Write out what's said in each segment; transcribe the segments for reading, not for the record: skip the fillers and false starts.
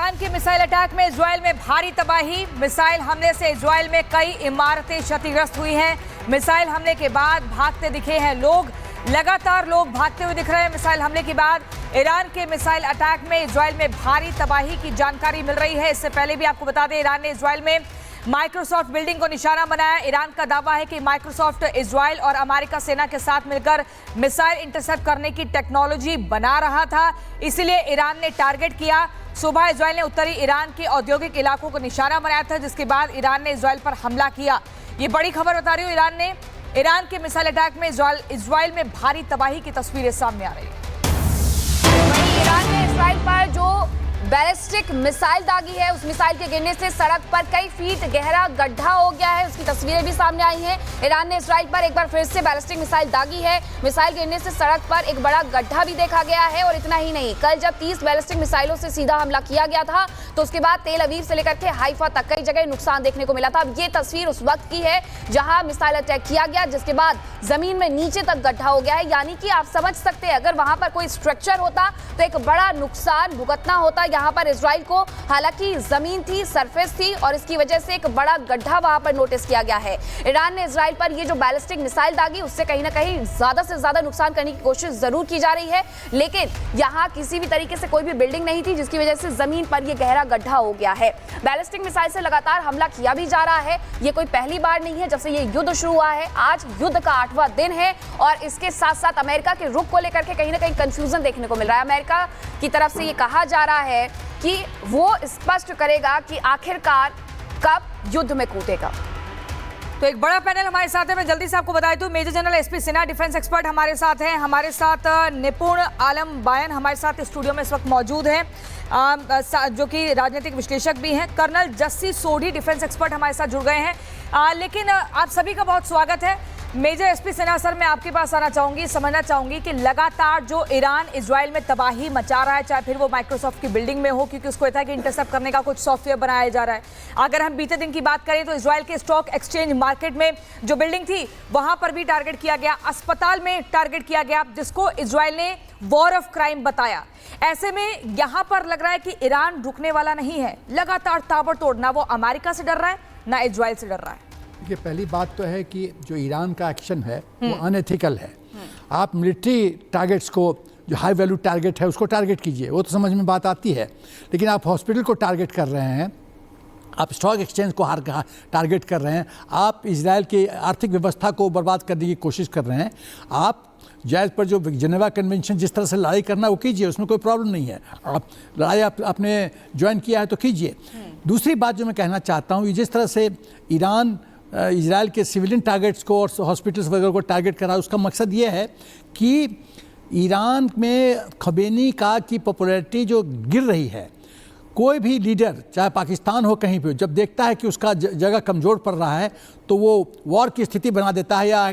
Iran के missile attack में Israel में भारी तबाही। मिसाइल हमले से इजराइल में कई इमारतें क्षतिग्रस्त हुई हैं। मिसाइल हमले के बाद भागते दिखे हैं लोग, लगातार लोग भागते हुए दिख रहे हैं। मिसाइल हमले के बाद ईरान के मिसाइल अटैक में इजराइल में भारी तबाही की जानकारी मिल रही है। इससे पहले भी आपको बता दें, ईरान ने इजराइल में माइक्रोसॉफ्ट बिल्डिंग को निशाना बनाया। ईरान का दावा है कि माइक्रोसॉफ्ट इजराइल और अमेरिका सेना के साथ मिलकर मिसाइल इंटरसेप्ट करने की टेक्नोलॉजी बना रहा था, इसलिए ईरान ने टारगेट किया। सुबह इजराइल ने उत्तरी ईरान के औद्योगिक इलाकों को निशाना बनाया था, जिसके बाद ईरान ने इजराइल पर हमला किया। ये बड़ी खबर बता रही हूँ, ईरान के मिसाइल अटैक में इजराइल में भारी तबाही की तस्वीरें सामने आ रही है। वहीं ईरान ने इजराइल पर जो बैलिस्टिक मिसाइल दागी है, उस मिसाइल के गिरने से सड़क पर कई फीट गहरा गड्ढा हो गया है। उसकी तस्वीरें भी सामने आई हैं। ईरान ने इजराइल पर एक बार फिर से बैलिस्टिक मिसाइल दागी है। मिसाइल गिरने से सड़क पर एक बड़ा गड्ढा भी देखा गया है। और इतना ही नहीं, कल जब 30 बैलिस्टिक मिसाइलों से सीधा हमला किया गया था, तो उसके बाद तेल अवीव से लेकर के हाइफा तक कई जगह नुकसान देखने को मिला था। अब ये तस्वीर उस वक्त की है जहां मिसाइल अटैक किया गया, जिसके बाद जमीन में नीचे तक गड्ढा हो गया है। यानी कि आप समझ सकते हैं, अगर वहां पर कोई स्ट्रक्चर होता तो एक बड़ा नुकसान भुगतना होता यहाँ पर इजराइल को। हालांकि जमीन थी, सरफेस थी, और इसकी वजह से एक बड़ा गड्ढा वहां पर नोटिस किया गया है। ईरान ने इजराइल पर ये जो बैलिस्टिक मिसाइल दागी, उससे कहीं ना कहीं ज्यादा से ज्यादा नुकसान करने की कोशिश जरूर की जा रही है, लेकिन यहाँ किसी भी तरीके से कोई भी बिल्डिंग नहीं थी, जिसकी वजह से जमीन पर यह गहरा गड्ढा हो गया है। बैलिस्टिक मिसाइल से लगातार हमला किया भी जा रहा है। ये कोई पहली बार नहीं है जब से ये युद्ध शुरू हुआ है। आज युद्ध का 8वां दिन है, और इसके साथ साथ अमेरिका के रुख को लेकर के कहीं ना कहीं कंफ्यूजन देखने को मिल रहा है। अमेरिका की तरफ से ये कहा जा रहा है कि वो स्पष्ट करेगा कि आखिरकार कब युद्ध में कूदेगा। तो एक बड़ा पैनल हमारे साथ है, मैं जल्दी से आपको बता दूं, major general SP Sinha defence expert हमारे साथ हैं। हमारे साथ निपुण आलम बायन हमारे साथ स्टूडियो में इस वक्त मौजूद हैं, जो कि राजनीतिक विश्लेषक भी हैं। Colonel Jassi Sodhi defence expert हमारे साथ जुड़ गए हैं। लेकिन आप सभी का बहुत स्वागत है। मेजर एसपी सिन्हा सर, मैं आपके पास आना चाहूंगी, समझना चाहूंगी कि लगातार जो ईरान इजराइल में तबाही मचा रहा है, चाहे फिर वो माइक्रोसॉफ्ट की बिल्डिंग में हो, क्योंकि उसको था कि इंटरसेप्ट करने का कुछ सॉफ्टवेयर बनाया जा रहा है। अगर हम बीते दिन की बात करें तो इजराइल के स्टॉक एक्सचेंज मार्केट में जो बिल्डिंग थी, वहां पर भी टारगेट किया गया, अस्पताल में टारगेट किया गया, जिसको इजराइल ने वॉर ऑफ क्राइम बताया। ऐसे में यहां पर लग रहा है कि ईरान रुकने वाला नहीं है, लगातार ताबड़तोड़, ना वो अमेरिका से डर रहा है ना इजराइल से डर रहा है। देखिए, पहली बात तो है कि जो ईरान का एक्शन है वो अनएथिकल है। आप मिलिट्री टारगेट्स को, जो हाई वैल्यू टारगेट है, उसको टारगेट कीजिए, वो तो समझ में बात आती है। लेकिन आप हॉस्पिटल को टारगेट कर रहे हैं, आप स्टॉक एक्सचेंज को टारगेट कर रहे हैं, आप इजराइल की आर्थिक व्यवस्था को बर्बाद करने की कोशिश कर रहे हैं। आप जायज़ पर जो जेनेवा कन्वेंशन जिस तरह से लड़ाई करना वो कीजिए, उसमें कोई प्रॉब्लम नहीं है। आप लड़ाई आपने ज्वाइन किया है तो कीजिए। दूसरी बात जो मैं कहना चाहता हूँ, जिस तरह से ईरान इजराइल के सिविलियन टारगेट्स को और हॉस्पिटल्स वगैरह को टारगेट करा, उसका मकसद ये है कि ईरान में खमेनी का की पॉपुलैरिटी जो गिर रही है, कोई भी लीडर चाहे पाकिस्तान हो कहीं पे, जब देखता है कि उसका जगह कमज़ोर पड़ रहा है तो वो वॉर की स्थिति बना देता है या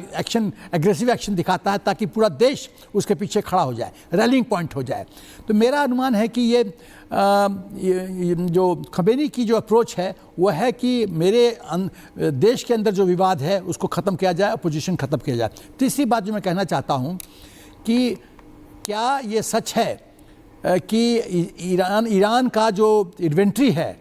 एग्रेसिव एक्शन दिखाता है, ताकि पूरा देश उसके पीछे खड़ा हो जाए, रैलिंग पॉइंट हो जाए। तो मेरा अनुमान है कि ये जो खमेनी की जो अप्रोच है वो है कि मेरे देश के अंदर जो विवाद है उसको ख़त्म किया जाए, अपोजिशन ख़त्म किया जाए। तीसरी बात जो मैं कहना चाहता हूँ कि क्या ये सच है कि ईरान का जो इन्वेंट्री है,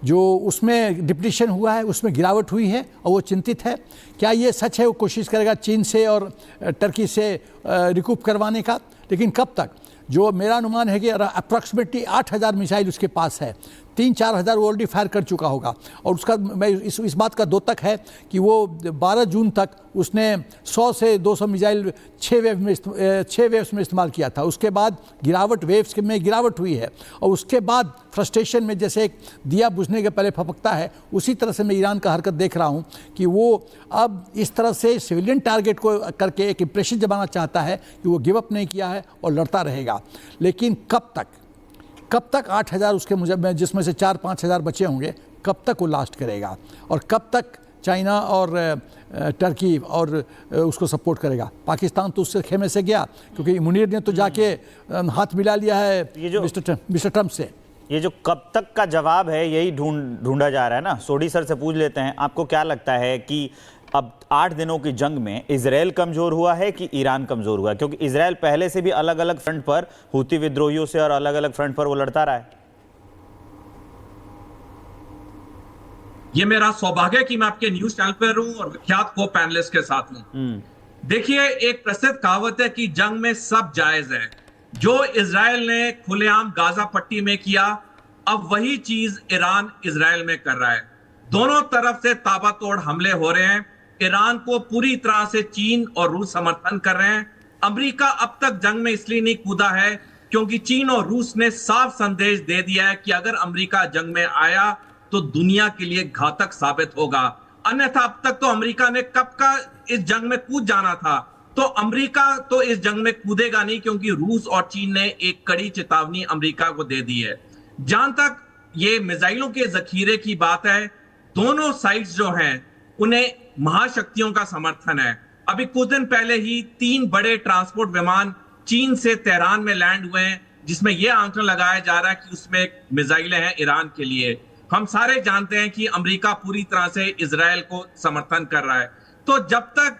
जो उसमें डिप्लीशन हुआ है, उसमें गिरावट हुई है और वो चिंतित है? क्या ये सच है वो कोशिश करेगा चीन से और टर्की से रिकूप करवाने का? लेकिन कब तक? जो मेरा अनुमान है कि अप्रॉक्सीमेटली 8000 मिसाइल उसके पास है, 3-4 हज़ार वो ऑलरेडी फायर कर चुका होगा। और उसका मैं इस बात का द्योतक है कि वो 12 जून तक उसने 100 से 200 मिसाइल 6 वेव्स में इस्तेमाल किया था। उसके बाद वेव्स में गिरावट हुई है, और उसके बाद फ्रस्ट्रेशन में जैसे एक दिया बुझने के पहले फपकता है, उसी तरह से मैं ईरान का हरकत देख रहा हूँ कि वो अब इस तरह से सिविलियन टारगेट को करके एक इंप्रेशन जमाना चाहता है कि वो गिव अप नहीं किया है और लड़ता रहेगा। लेकिन कब तक 8000 उसके मुझे, जिसमें से 4-5 हज़ार बचे होंगे, कब तक वो लास्ट करेगा? और कब तक चाइना और टर्की और उसको सपोर्ट करेगा? पाकिस्तान तो उससे खेमे से गया, क्योंकि मुनीर ने तो जाके हाथ मिला लिया है मिस्टर ट्रम्प से। ये जो कब तक का जवाब है, यही ढूंढा जा रहा है ना। सोढ़ी सर से पूछ लेते हैं, आपको क्या लगता है कि अब 8 दिनों की जंग में इजराइल कमजोर हुआ है कि ईरान कमजोर हुआ है? क्योंकि इजराइल पहले से भी अलग अलग फ्रंट पर हूती विद्रोहियों से और अलग अलग फ्रंट पर वो लड़ता रहा है। ये मेरा सौभाग्य कि मैं आपके न्यूज चैनल पर हूं और विख्यात को पैनलिस्ट के साथ हूं। देखिए, एक प्रसिद्ध कहावत है कि जंग में सब जायज है। जो इजराइल ने खुलेआम गाजा पट्टी में किया, अब वही चीज ईरान इजराइल में कर रहा है। दोनों तरफ से ताबड़तोड़ हमले हो रहे हैं। ईरान को पूरी तरह से चीन और रूस समर्थन कर रहे हैं। अमेरिका अब तक जंग में इसलिए नहीं कूदा है क्योंकि चीन और रूस ने साफ संदेश दे दिया है कि अगर अमेरिका जंग में आया तो दुनिया के लिए घातक साबित होगा। अन्यथा अब तक तो अमेरिका ने कब का इस जंग में कूद जाना था। तो अमेरिका तो इस जंग में कूदेगा नहीं क्योंकि रूस और चीन ने एक कड़ी चेतावनी अमेरिका को दे दी है। जहां तक ये मिसाइलों के जखीरे की बात है, दोनों साइड्स जो हैं उन्हें महाशक्तियों का समर्थन है। अभी कुछ दिन पहले ही 3 बड़े ट्रांसपोर्ट विमान चीन से तेहरान में लैंड हुए हैं, जिसमें यह आंकड़ा लगाया जा रहा है कि उसमें मिसाइलें हैं ईरान के लिए। हम सारे जानते हैं कि अमेरिका पूरी तरह से इजराइल को समर्थन कर रहा है। तो जब तक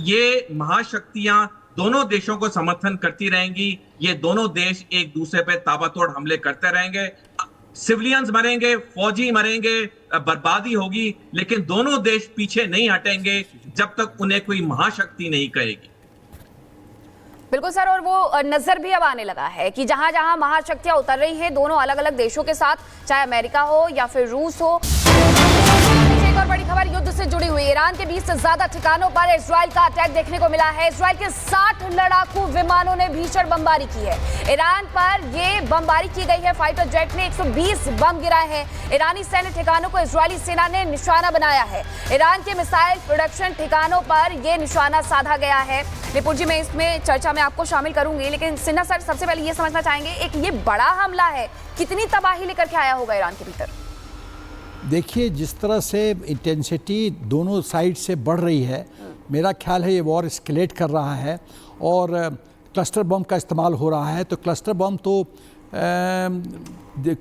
ये महाशक्तियां दोनों देशों को समर्थन करती रहेंगी, ये दोनों देश एक दूसरे पे ताबड़तोड़ हमले करते रहेंगे। सिविलियंस मरेंगे, फौजी मरेंगे, बर्बादी होगी, लेकिन दोनों देश पीछे नहीं हटेंगे जब तक उन्हें कोई महाशक्ति नहीं कहेगी। बिल्कुल सर, और वो नजर भी अब आने लगा है कि जहां जहां महाशक्तियां उतर रही हैं दोनों अलग अलग देशों के साथ, चाहे अमेरिका हो या फिर रूस हो। एक और बड़ी खबर युद्ध से जुड़ी हुई। ईरान के 20 से ज्यादा ठिकानों पर इजराइल का अटैक देखने को मिला है। इजराइल के 60 लड़ाकू विमानों ने भीषण बमबारी की है। ईरान पर ये बमबारी की गई है। फाइटर जेट ने 120 बम गिराए हैं। ईरानी सैन्य ठिकानों को इजरायली सेना ने निशाना बनाया है। ईरान के मिसाइल प्रोडक्शन ठिकानों पर यह निशाना साधा गया है। निपुण जी, मैं इसमें चर्चा में आपको शामिल करूंगी, लेकिन सिन्हा सर सबसे पहले ये समझना चाहेंगे, एक ये बड़ा हमला है, कितनी तबाही लेकर के आया होगा ईरान के भीतर? देखिए, जिस तरह से इंटेंसिटी दोनों साइड से बढ़ रही है, मेरा ख्याल है ये वॉर एस्केलेट कर रहा है और क्लस्टर बम का इस्तेमाल हो रहा है। तो क्लस्टर बम तो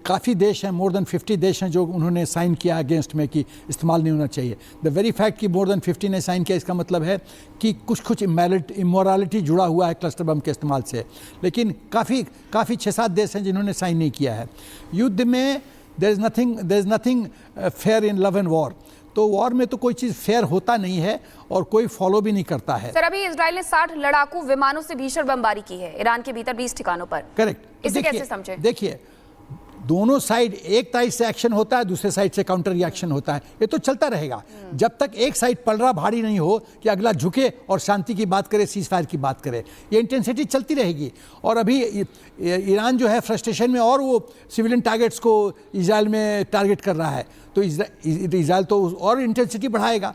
काफ़ी देश हैं, मोर देन 50 देश हैं जो उन्होंने साइन किया अगेंस्ट में कि इस्तेमाल नहीं होना चाहिए। द वेरी फैक्ट कि मोर देन 50 ने साइन किया, इसका मतलब है कि कुछ इमोरालिटी जुड़ा हुआ है क्लस्टर बम के इस्तेमाल से। लेकिन काफ़ी 6-7 देश हैं जिन्होंने साइन नहीं किया है। युद्ध में there is nothing fair in love and war. तो वॉर में तो कोई चीज़ फेयर होता नहीं है और कोई फॉलो भी नहीं करता है। सर, अभी इजराइल ने 60 लड़ाकू विमानों से भीषण बमबारी की है ईरान के भीतर 20 ठिकानों पर। करेक्ट। इसे कैसे समझे? देखिए, दोनों साइड, एक साइड से एक्शन होता है, दूसरे साइड से काउंटर रिएक्शन होता है। ये तो चलता रहेगा जब तक एक साइड पलड़ा भारी नहीं हो कि अगला झुके और शांति की बात करे, सीज फायर की बात करे। ये इंटेंसिटी चलती रहेगी। और अभी ईरान जो है फ्रस्ट्रेशन में और वो सिविलियन टारगेट्स को इजराइल में टारगेट कर रहा है, तो इजराइल तो और इंटेंसिटी बढ़ाएगा।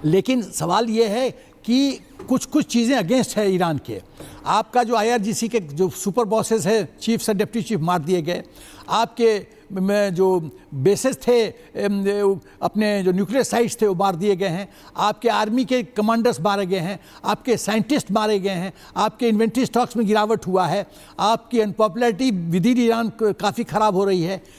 लेकिन सवाल ये है कि कुछ चीज़ें अगेंस्ट है ईरान के। आपका जो IRGC के जो सुपर बॉसेस है, चीफ से डिप्टी चीफ मार दिए गए। आपके में जो बेसेस थे, अपने जो न्यूक्लियर साइट्स थे वो मार दिए गए हैं। आपके आर्मी के कमांडर्स मारे गए हैं। आपके साइंटिस्ट मारे गए हैं। आपके इन्वेंट्री स्टॉक्स में गिरावट हुआ है। आपकी अनपॉपुलरिटी विद इन ईरान काफ़ी ख़राब हो रही है।